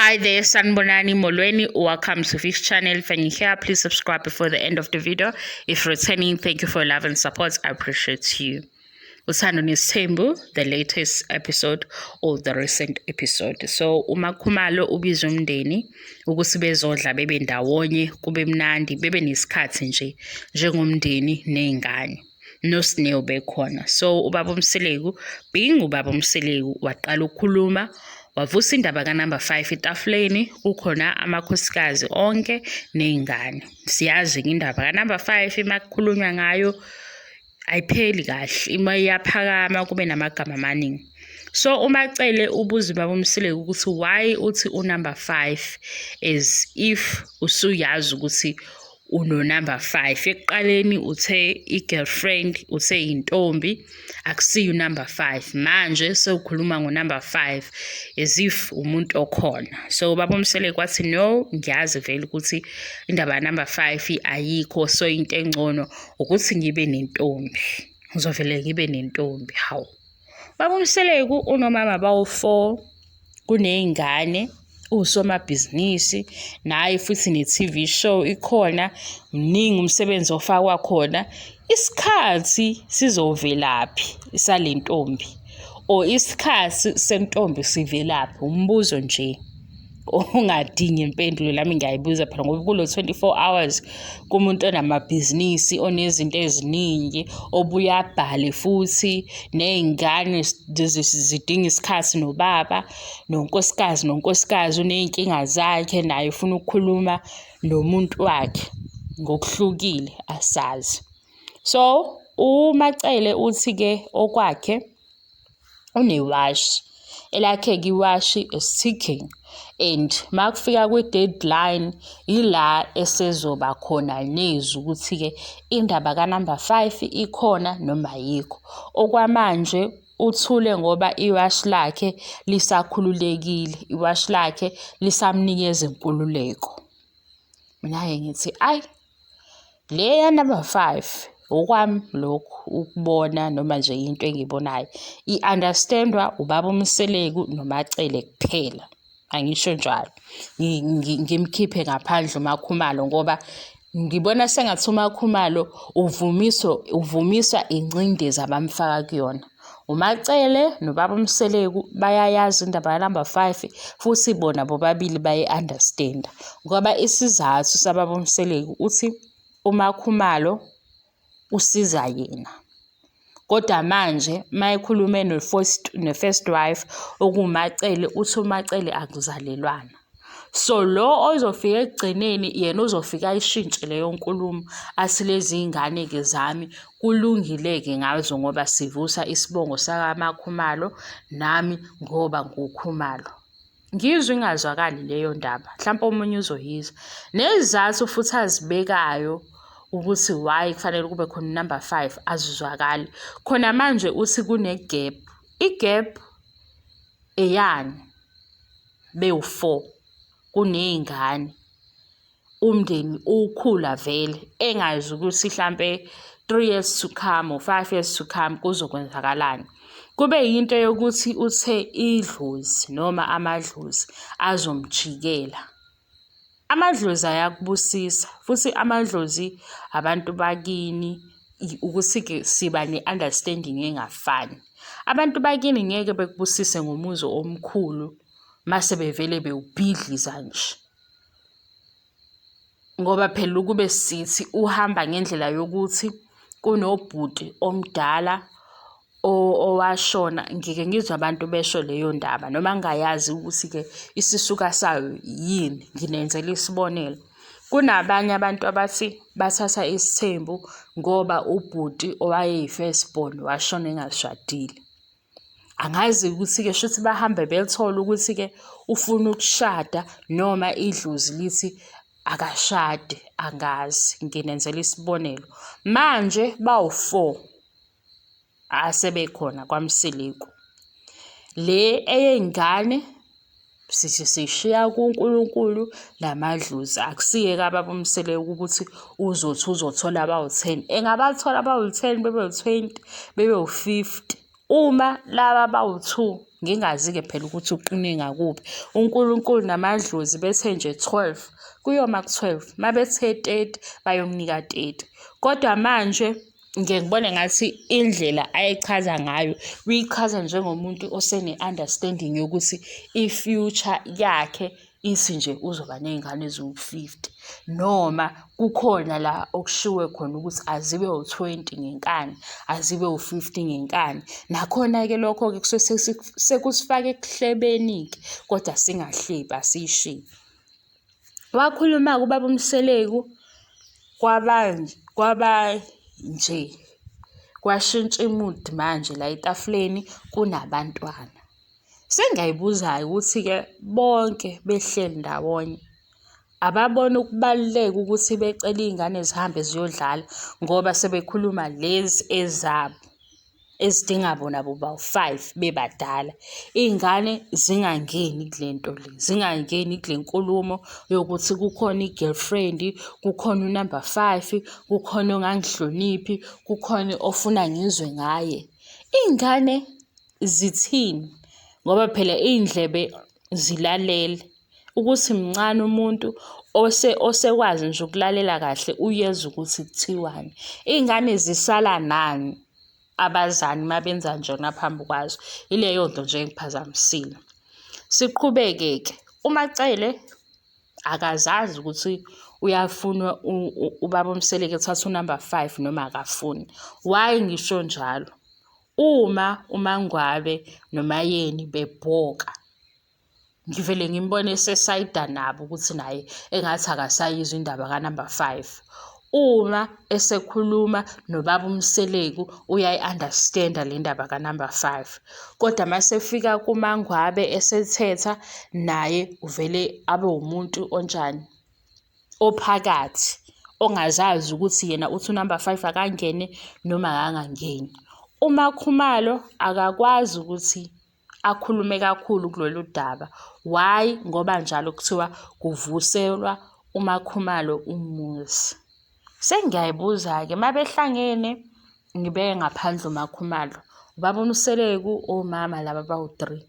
Hi there, Sanbonani Molweni. Welcome to this channel. If you're here, please subscribe before the end of the video. If returning, thank you for your love and support. I appreciate you. Uthando Nes'thembu, the latest episode or the recent episode. So Makhumalo ubizwa umndeni ukuthi bezodla bebe ndawonye kube mnandi bebe nesikhathi nje njengomndeni nezingane. Nosineo bekhona. So ubaba Mseleku, being ubaba Mseleku waqala ukukhuluma wavusa indaba kaNumber 5 etafuleni kukhona amakhosikazi onke nezingane. Siyazi indaba kaNumber 5 emakhulunywa ngayo ayipheli kahle, iyaphakama kube namagama amaningi. So uMacele ubuza ubaba Mseleku ukuthi why uthi uNumber 5 as if usuyazi ukuthi unoNumber 5. Ekuqaleni uthe i-girlfriend, uthe intombi, akusiyo uNumber 5. Manje sewukhuluma ngoNumber 5 as if umuntu okhona. So ubaba Mseleku wathi no, ngiyazi vele ukuthi indaba yaNumber 5 ayikho, so into engcono ukuthi ngibe nentombi. Ngizovele ngibe nentombi. Hawu. Ubaba Mseleku unomama bawu4, kunezingane, usomabhizinisi, naye futhi ne-TV show ikhona, mningi umsebenzi ofakwa khona. Isikhathi sizovelaphi salentombi or isikhathi sentombi sivelaphi? Umbuzo nje ungadingi impendulo, lami ngiyayibuza phela ngoba kulo 24 hours kumuntu onamabhizinisi, onezinto eziningi, obuya abhale futhi nezingane zidinga isikhathi nobaba, nonkosikazi uneyinkinga zakhe, naye ufuna ukukhuluma nomuntu wakhe ngokuhlukile asazi. So uMacele uthi ke okwakhe unewashi, elakhe-ke iwashi is ticking, and makufika kwi-deadline ila esezoba khona nezwi ukuthi-ke indaba kaNumber 5 ikhona noma ayikho. Okwamanje uthule ngoba iwashi lakhe lisakhululekile, iwashi lakhe lisamnikeza inkululeko. Mina-ke ngithi ayi, le yaNumber 5 okwami lokhu ukubona noma nje into engiyibonayo i-understandwa ubaba Mseleku noMacele kuphela. Angisho njalo, ngimkhiphe ngaphandle uMakhumalo ngoba ngibona sengathi uMakhumalo uvumiswa ingcindezi abamfaka kuyona. uMacele nobaba Mseleku bayayazi indaba yaNumber 5 futhi bona bobabili baye-understanda ngoba isizathu sababa Mseleku uthi uMakhumalo usiza yena. Kodwa manje mayekhulume ne-first wife okuMacele, uthi uMacele akuzalelwana. So lo ozofika ekugcineni yena uzofika ayishintshe leyo nkulumo athi lezi ingane-ke zami kulungile-ke ngazo ngoba sivusa isibongo sakaMakhumalo, nami ngoba nguKhumalo. Ngizwe ingazwakali leyo ndaba, mhlawumpe omunye uzoyizwa. Nezizathu futhi azibekayo ukuthi why kufanele kube khona uNumber 5 azizwakali. Khona manje uthi kune-gap. I-gap eyani? Bewu4, kuney'ngane. Umndeni ukhula vele, engazi ukuthi mhlampe 3 years to come or 5 years to come kuzokwenzakalani. Kube yinto yokuthi uthe idlozi noma amadlozi azomjikela. Amadlozi ayakubusisa futhi amadlozi abantu bakini ukuthi-ke siba ne-understanding engafani. Abantu bakini ngeke bekubusise ngomuzo omkhulu mase bevele bewubhidliza nje, ngoba phela ukube sithi uhamba ngendlela yokuthi kunobhuti omdala owashona, ngike ngizwe abantu besho leyo ndaba noma ngingayazi ukuthi-ke isisuka sayo yini. Nginenzela isibonelo, kunabanye abantu abathi bathatha isithembu ngoba ubhuti owayeyi-first born washona engashadile. Angazi ukuthi-ke shuthi bahambe belithola ukuthi-ke ufuna ukushada noma idlozi lithi akashade, angazi. Nginenzela isibonelo, manje bawu4 asebekhona kwaMseleku. Le eyengane sithi sishiya kuNkulunkulu namadlozi. Akusiye kababa Mseleku ukuthi uzothola abawu10. Engabathola abawu10 bebe u20 bebe u50 Uma laba bawu-2 ngingazi-ke phela ukuthi uqine ngakuphi, uNkulunkulu namadlozi bethe nje 12 kuyoma ku-12, mabethe 30 bayomnika 30. Kodwa manje ngike ngibone ngathi indlela ayichaza ngayo uyichaza njengomuntu osene-understanding yokuthi i-future yakhe ithi nje uzoba ney'ngane eziwu-50, noma kukhona la okushiwe khona ukuthi azibe u-20 ngenkani, azibe u-50 ngenkani. Nakhona-ke lokho-ke kusuke sekusifaka ekuhlebeni-ke, kodwa singahlebi, asiyishiyi. Wakhuluma-ke uBaba uMseleku kwashintsha i-mood manje la etafuleni kunabantwana. Sengiyayibuza-ke ukuthi-ke bonke behleli ndawonye ababona ukubaluleka ukuthi becele iy'ngane zihambe ziyodlala ngoba sebekhuluma lezi ezabo ezidinga bona bobawu-5 bebadala. Iy'ngane zingangeni kule nto le, zingangeni kule nkulumo yokuthi kukhona i-girlfriend, kukhona u-number 5, kukhona ongangihloniphi, kukhona ofuna ngizwe ngaye. Iy'ngane zithini? Ngoba phela iy'ndlebe zilalele. Ukuthi mncane umuntu osekwazi nje ukulalela kahle uyezwa ukuthi kuthiwani. Iy'ngane zisala nani abazali mabenza njena phambi kwazo. Ileyo nto nje engiphazamisile. Siqhubeke-ke, uMacele akazazi ukuthi uyafuna uBaba uMseleku ethatha u-number 5 noma akafuni. Why ngisho njalo? Uma uMangwabe noMayeni bebhoka, ngivele ngimbone esesayida nabo ukuthi naye engathi akasayizwa indaba ka-number 5. Uma esekhuluma noBaba uMseleku uyayi-understand-a le ndaba ka-number 5. Kodwa masefika kuMangwabe esethetha naye uvele abe umuntu onjani? Ophakathi, ongazazi ukuthi yena uthi u-number 5 akangene noma akangangeni. uMakhumalo akakwazi ukuthi akhulume kakhulu kulolu daba. Why? Ngoba njalo kuthiwa kuvuselwa uMakhumalo umuzi. Sengiyayibuza-ke mabehlangene ngibeke ngaphandle uMakhumalo, uBaba uMseleku, omama laba bawu-3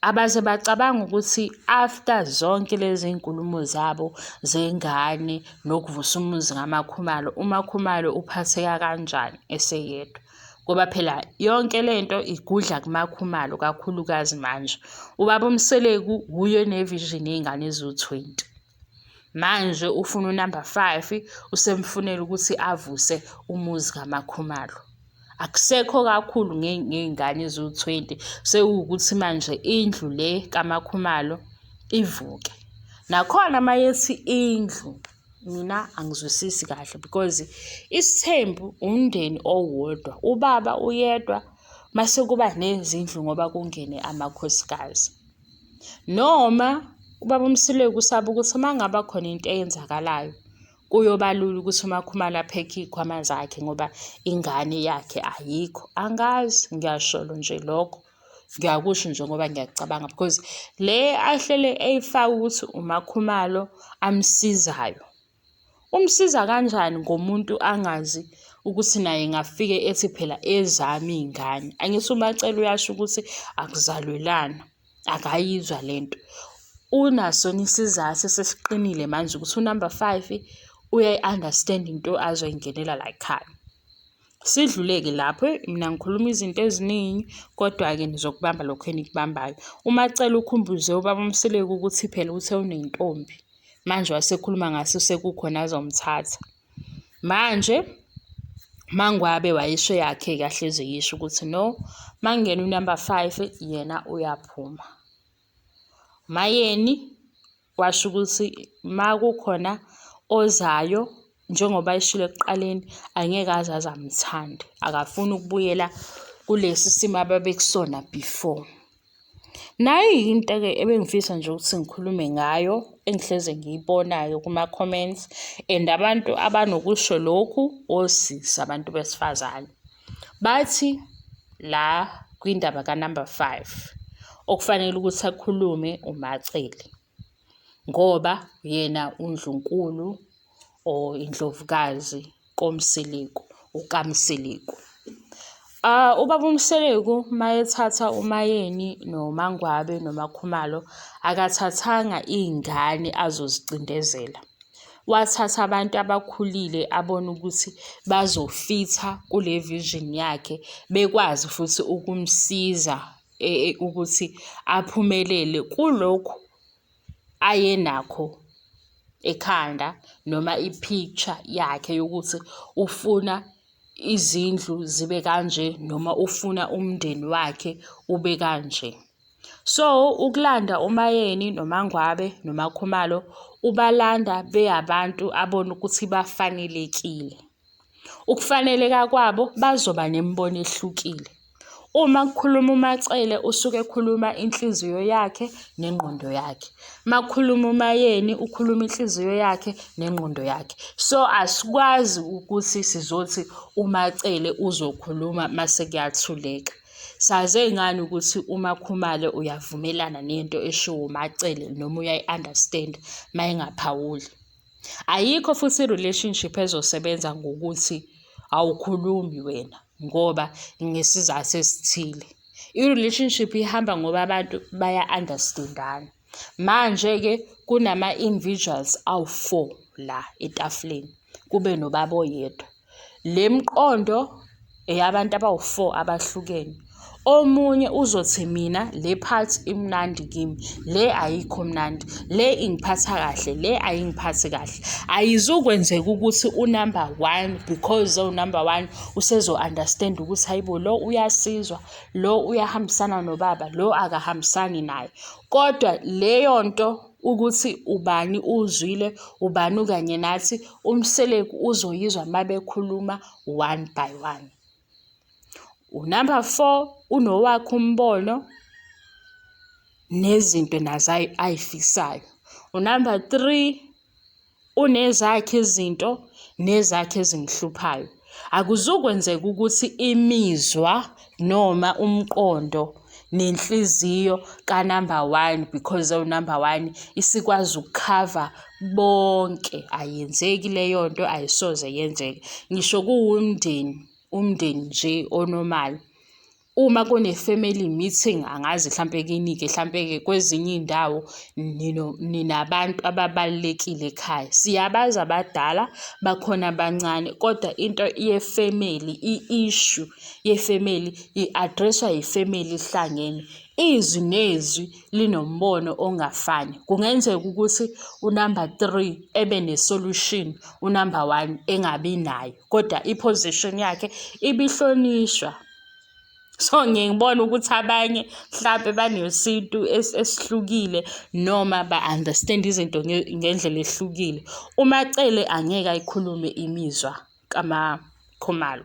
abaze bacabanga ukuthi after zonke lezi nkulumo zabo zengane nokuvusa umuzi ngamakhumalo, uMakhumalo uphatheka kanjani eseyedwa? Ngoba phela yonke lento igudla kuMakhumalo kakhulukazi manje. uBaba uMseleku uye nevision yey'ngane eziwu-20. Manje ufuna u-number 5 usemfunela ukuthi avuse umuzi kaMakhumalo. Akusekho kakhulu ngey'ngane eziwu-20, sekuwukuthi manje indlu le kaMakhumalo ivuke. Nakhona mayethi indlu, mina angizwisisi kahle because isithembu umndeni owodwa, ubaba uyedwa, mase kuba nezindlu ngoba kungene amakhosikazi. Noma uBaba uMseleku usaba ukuthi uma ngaba khona into eyenzakalayo kuyoba lula ukuthi uMakhumalo aphekhe iy'khwama zakhe ngoba ingane yakhe ayikho. Angazi, ngiyasholo nje lokho, ngiyakusho nje ngoba ngiyakucabanga because le ahlele eyifaka ukuthi uMakhumalo amsizayo. Umsiza kanjani ngomuntu angazi ukuthi naye ngafike ethi phela ezami iy'ngane? Angithi uMacele uyasho ukuthi akuzalwelana, akayizwa lento. Unaso isizathu sesiqinile manje ukuthi u-number 5 uyayi-understand into azoyingenela la ekhaya. Sidluleke lapho, mina ngikhuluma izinto eziningi, kodwa-ke nizokubamba lokhu enikubambayo. uMacele ukhumbuze uBaba uMseleku ukuthi phela uthe unentombi, manje wasekhuluma ngaso sekukhona azomthatha. Manje Mangwabe wayisho yakhe kahle ezeyisho ukuthi no, mangena u-number 5 yena uyaphuma. Mayeni washo ukuthi makukhona ozayo, njengoba ayishilo ekuqaleni, angeke aze amthande, akafuni ukubuyela kulesi simo ababekusona before. Nayo into-ke ebengifisa nje ukuthi ngikhulume ngayo, engihleze ngiyibona-ke kuma-comments, and abantu abanokusho lokhu osisi, abantu besifazane bathi la kwindaba ka-number 5 okufanele ukuthi akhulume uMacele ngoba yena uNdlunkulu or indlovukazi koMseleku, ukaMseleku. Ubaba uMseleku mayethatha uMayeni noMangwabe noMakhumalo akathathanga iy'ngane azozicindezela. Wathatha abantu abakhulile abona ukuthi bazofitha kule vision yakhe, bekwazi futhi ukumsiza ukuthi aphumelele kulokhu ayenakho ekhanda, noma i-picture yakhe yokuthi ufuna izindlu zibe kanje noma ufuna umndeni wakhe ube kanje. So ukulanda uMayeni noMangwabe noMakhumalo ubalanda beyabantu abona ukuthi bafanelekile. Ukufaneleka kwabo bazoba nemibono ehlukile. Uma kukhuluma uMacele usuke ekhuluma inhliziyo yakhe nengqondo yakhe. Makukhuluma uMayeni ukhuluma inhliziyo yakhe nengqondo yakhe. So asikwazi ukuthi sizothi uMacele uzokhuluma mase kuyathuleka. Saze ngani ukuthi uMakhumalo uyavumelana nento eshiwo uMacele noma uyayi-understand mayengaphawuli. Ayikho futhi i-relationship ezosebenza ngokuthi awukhulumi wena ngoba ngesizathu esithile. I-relationship ihamba ngoba abantu baya-understand-ana. Manje-ke kunama-individuals awu-4 la etafuleni, kube nobaba oyedwa. Le miqondo eyabantu abawu-4 abahlukene. Omunye uzothi mina le part imnandi kimi, le ayikho mnandi, le ingiphatha kahle, le ayingiphathi kahle. Ayizukwenzeka ukuthi unumber 1 because number 1 usezo-understand ukuthi hayibo lo uyasizwa, lo uyahambisana nobaba, lo akahambisani naye. Kodwa leyo nto ukuthi ubani uzwile, ubani kanye nathi, uMseleku uzoyizwa mabekhuluma one by one. Unumber 4 unowakhe umbono nezinto nazo ayifisayo. Unumber 3 unezakhe izinto nezakhe ezimhluphayo. Akuzukwenzeka ukuthi imizwa noma umqondo nenhliziyo ka-number 1 because number 1 isikwazi ukukhava bonke. Ayenzeki leyo nto, ayisoze yenzeke. Ngisho kuwumndeni, umndeni nje onormal. Uma kune-family meeting, angazi mhlampe kinike, mhlampe kwezinye iy'ndawo ninabantu ababalulekile ekhaya. Siyabazi abadala, bakhona abancane, kodwa into ye-family, i-issue ye-family i-addresswa yi-family ihlangene. Izwi nezwi linombono ongafani. Kungenzeka ukuthi unumber 3 ebe ne-solution, unumber 1 engabi nayo, kodwa i-position yakhe ibihlonishwa. So ngiyibona ukuthi abanye mhlampe banesintu esihlukile noma ba-understand izinto ngendlela ehlukile. uMacele angeke ayikhulume imizwa kaMakhumalo.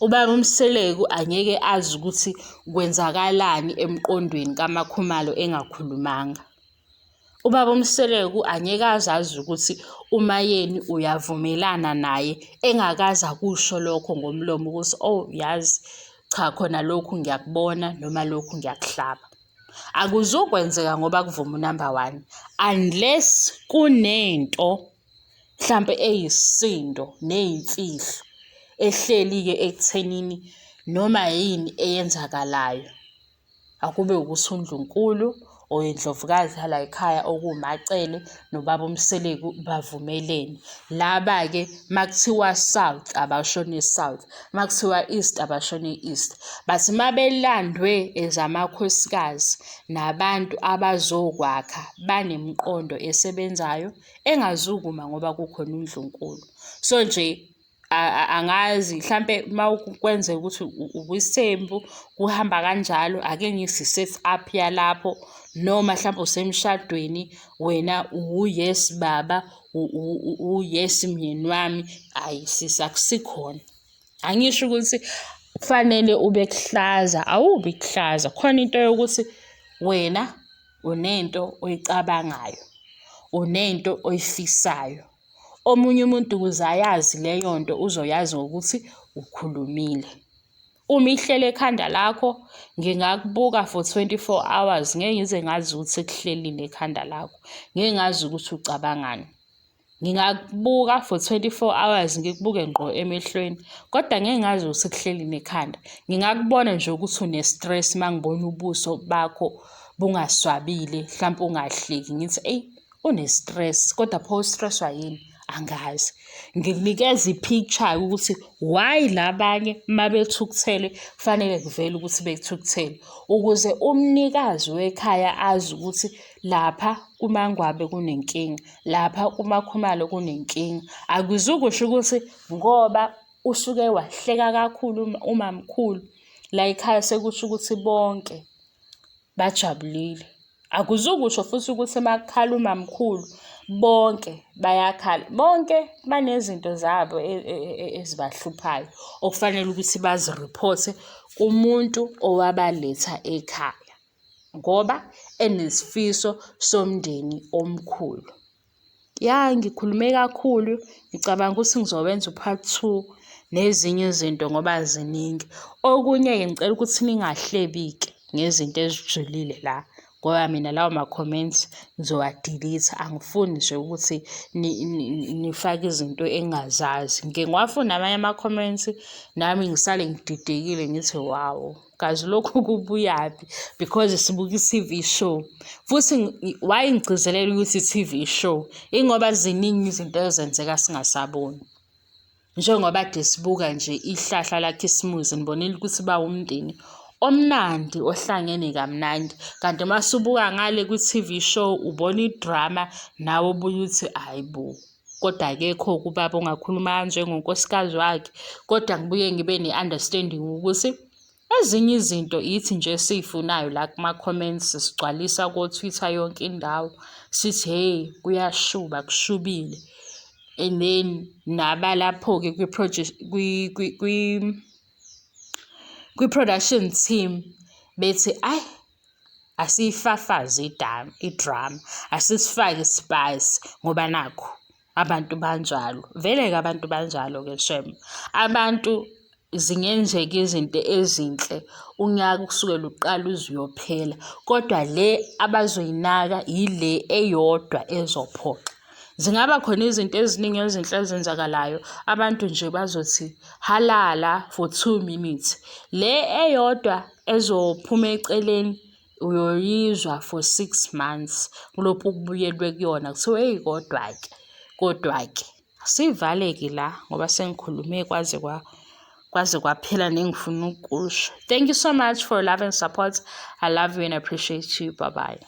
Ubaba uMseleku angeke azi ukuthi kwenzakalani emqondweni kaMakhumalo engakhulumanga. Ubaba uMseleku angeke azazi ukuthi uMayeni uyavumelana naye engakaze akusho lokho ngomlomo ukuthi oh yazi cha khona lokhu ngiyakubona noma lokhu ngiyakuhlaba. Akuzukwenzeka ngoba kuvuma unumber 1 unless kunento mhlampe eyisindo neyimfihlo ehleli-ke ekuthenini noma yini eyenzakalayo. Akube ukuthi uNdlunkulu or indlovukazi hala ekhaya okuwuMacele nobaba uMseleku bavumelene. Laba-ke makuthiwa south abashone south, makuthiwa east abashone east. But mabelandwe ezamakhosikazi nabantu abazokwakha banemqondo esebenzayo engazukuma ngoba kukhona uNdlunkulu. So nje angazi mhlampe mawukwenzeka ukuthi ukwithembu kuhamba kanjalo, ake ngithi set up yalapho, noma mhlawumbe usemshadweni wena yes baba, yes myeni wami, ayisisi akusikhona. Angisho ukuthi kufanele ube kuhlaza, awubi kuhlaza. Khona into yokuthi wena unento oyicabangayo, unento oyifisayo. Omunye umuntu ukuze ayazi leyo nto uzoyazi ngokuthi ukhulumile. Uma ihlele ekhanda lakho, ngingakubuka for 24 hours ngeke ngize ngazi ukuthi kuhlelile ekhanda lakho, ngeke ngazi ukuthi ucabangani. Ngingakubuka for 24 hours ngikubuke ngqo emehlweni kodwa ngeke ngazi ukuthi kuhleli nekhanda. Ngingakubona nje ukuthi une-stress mangibona ubuso bakho bungaswabile mhlawumpe ungahleki ngithi eyi une-stress kodwa pho u-stresswa yini angazi. Ngikunikeza i-picture ukuthi why labanye mabethukuthele kufanele kuvele ukuthi bethukuthele ukuze umnikazi wekhaya azi ukuthi lapha kuMangwabe kunenkinga, lapha kuMakhumalo kunenkinga. Akuzukusho ukuthi ngoba usuke wahleka kakhulu umamkhulu la ekhaya sekusho ukuthi bonke bajabulile. Akuzukusho futhi ukuthi makukhala umamkhulu bonke bayakhala. Bonke banezinto zabo ezibahluphayo okufanele ukuthi baziriphothe kumuntu owabaletha ekhaya ngoba enesifiso somndeni omkhulu. Ya, ngikhulume kakhulu, ngicabanga ukuthi ngizowenza u-part 2 nezinye izinto ngoba ziningi. Okunye-ke ngicela ukuthi ningahleki-ke ngezinto ezijulile la ngoba mina lawo ma-comments ngizowa-delete. Angifuni nje ukuthi nifake izinto engingazazi. Ngike ngiwafunda amanye ama-comments nami ngisale ngididekile ngithi wow, kazi lokhu kubuyaphi because sibuka i-TV show. Futhi why ngigcizelela ukuthi i-TV show ingoba ziningi izinto ezenzeka singasaboni. Njengoba kade sibuka nje ihlahla lakhisimuzi nibonile ukuthi bawumndeni omnandi ohlangene kamnandi, kanti masubuka ngale kwi-TV show ubona idrama nawe ubuye uthi hayibo kodwa akekho kubaba ongakhuluma kanje ngonkosikazi wakhe. Kodwa ngibuye ngibe ne-understanding ukuthi ezinye izinto ithi nje esiyifunayo la kuma-comments sigcwalisa ko-Twitter yonke indawo sithi hey kuyashuba kushubile, and then nabalapho-ke kwi-production team bethi ayi asiyifafaze idrama, asisifake spice ngoba nakho abantu banjalo. Vele-ke abantu banjalo-ke shem. Abantu zingenzeka izinto ezinhle unyaka ukusukela uqala uze uyophela kodwa le abazoyinaka ile eyodwa ezophoqa. Zingaba khona izinto eziningi ezinhle ezenzakalayo abantu nje bazothi halala for 2 minutes. Le eyodwa ezophuma eceleni uyoyizwa for 6 months kulokhu kubuyelwe kuyona kuthiwa hey kodwa-ke sivale-ke la ngoba sengikhulume kwaze kwaphela nengifuna ukusho. Thank you so much for love and support. I love you and appreciate you. Bye bye.